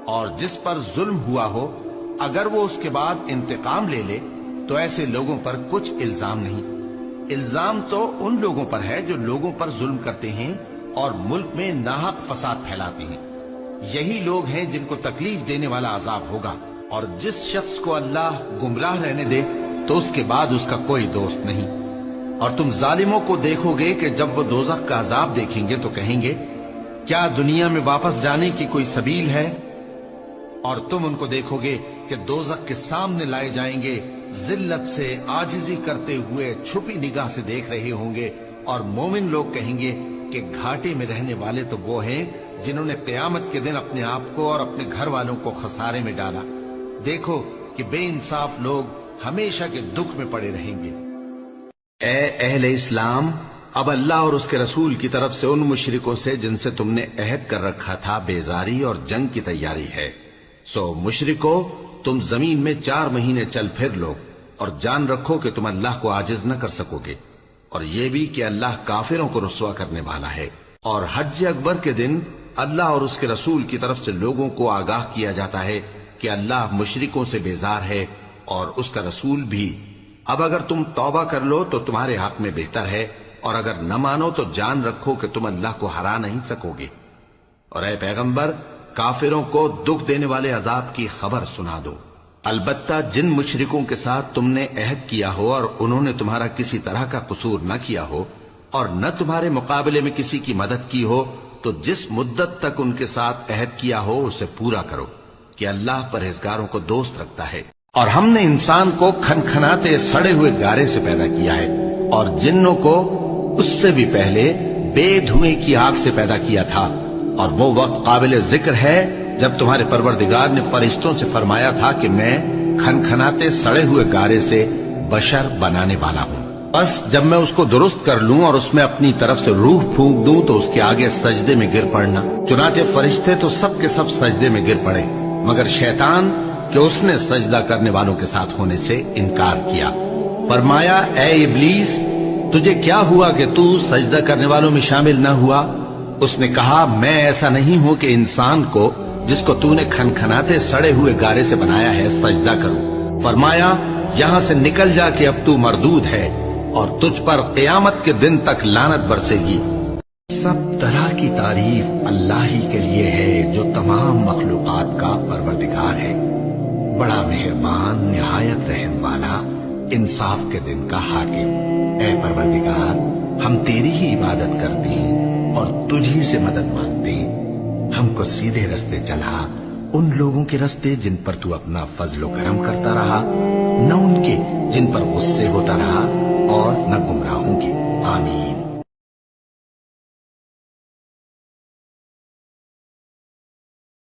اور جس پر ظلم ہوا ہو اگر وہ اس کے بعد انتقام لے لے تو ایسے لوگوں پر کچھ الزام نہیں۔ الزام تو ان لوگوں پر ہے جو لوگوں پر ظلم کرتے ہیں اور ملک میں ناحق فساد پھیلاتے ہیں۔ یہی لوگ ہیں جن کو تکلیف دینے والا عذاب ہوگا، اور جس شخص کو اللہ گمراہ رہنے دے تو اس کے بعد اس کا کوئی دوست نہیں۔ اور تم ظالموں کو دیکھو گے کہ جب وہ دوزخ کا عذاب دیکھیں گے تو کہیں گے کیا دنیا میں واپس جانے کی کوئی سبیل ہے؟ اور تم ان کو دیکھو گے کہ دوزخ کے سامنے لائے جائیں گے، ذلت سے عاجزی کرتے ہوئے چھپی نگاہ سے دیکھ رہے ہوں گے، اور مومن لوگ کہیں گے کہ گھاٹے میں رہنے والے تو وہ ہیں جنہوں نے قیامت کے دن اپنے آپ کو اور اپنے گھر والوں کو خسارے میں ڈالا۔ دیکھو کہ بے انصاف لوگ ہمیشہ کے دکھ میں پڑے رہیں گے۔ اے اہل اسلام، اب اللہ اور اس کے رسول کی طرف سے ان مشرکوں سے جن سے تم نے عہد کر رکھا تھا بیزاری اور جنگ کی تیاری ہے۔ سو مشرکو، تم زمین میں 4 مہینے چل پھر لو اور جان رکھو کہ تم اللہ کو عاجز نہ کر سکو گے، اور یہ بھی کہ اللہ کافروں کو رسوا کرنے والا ہے۔ اور حج اکبر کے دن اللہ اور اس کے رسول کی طرف سے لوگوں کو آگاہ کیا جاتا ہے کہ اللہ مشرکوں سے بیزار ہے اور اس کا رسول بھی۔ اب اگر تم توبہ کر لو تو تمہارے حق میں بہتر ہے، اور اگر نہ مانو تو جان رکھو کہ تم اللہ کو ہرا نہیں سکو گے۔ اور اے پیغمبر، کافروں کو دکھ دینے والے عذاب کی خبر سنا دو۔ البتہ جن مشرکوں کے ساتھ تم نے عہد کیا ہو اور انہوں نے تمہارا کسی طرح کا قصور نہ کیا ہو اور نہ تمہارے مقابلے میں کسی کی مدد کی ہو، تو جس مدت تک ان کے ساتھ عہد کیا ہو اسے پورا کرو، کہ اللہ پرہیزگاروں کو دوست رکھتا ہے۔ اور ہم نے انسان کو کھنکھناتے سڑے ہوئے گارے سے پیدا کیا ہے، اور جنوں کو اس سے بھی پہلے بے دھوئیں کی آگ سے پیدا کیا تھا۔ اور وہ وقت قابل ذکر ہے جب تمہارے پروردگار نے فرشتوں سے فرمایا تھا کہ میں کھنکھناتے سڑے ہوئے گارے سے بشر بنانے والا ہوں، بس جب میں اس کو درست کر لوں اور اس میں اپنی طرف سے روح پھونک دوں تو اس کے آگے سجدے میں گر پڑنا۔ چنانچہ فرشتے تو سب کے سب سجدے میں گر پڑے مگر شیطان کہ اس نے سجدہ کرنے والوں کے ساتھ ہونے سے انکار کیا۔ فرمایا اے ابلیس، تجھے کیا ہوا کہ تو سجدہ کرنے والوں میں شامل نہ ہوا؟ اس نے کہا میں ایسا نہیں ہوں کہ انسان کو جس کو تو نے کھنکھناتے سڑے ہوئے گارے سے بنایا ہے سجدہ کروں۔ فرمایا یہاں سے نکل جا کہ اب تو مردود ہے اور تجھ پر قیامت کے دن تک لعنت برسے گی۔ سب طرح کی تعریف اللہ ہی کے لیے ہے جو تمام مخلوقات کا پروردگار ہے، بڑا مہربان، نہایت رحم والا، انصاف کے دن کا حاکم۔ اے پروردگار، ہم تیری ہی عبادت کرتے ہیں اور تجھی سے مدد مانگتے ہیں۔ ہم کو سیدھے رستے چلا، ان لوگوں کے رستے جن پر تو اپنا فضل و کرم کرتا رہا، نہ ان کے جن پر غصے ہوتا رہا، اور نہ گمراہوں کے۔ آمین۔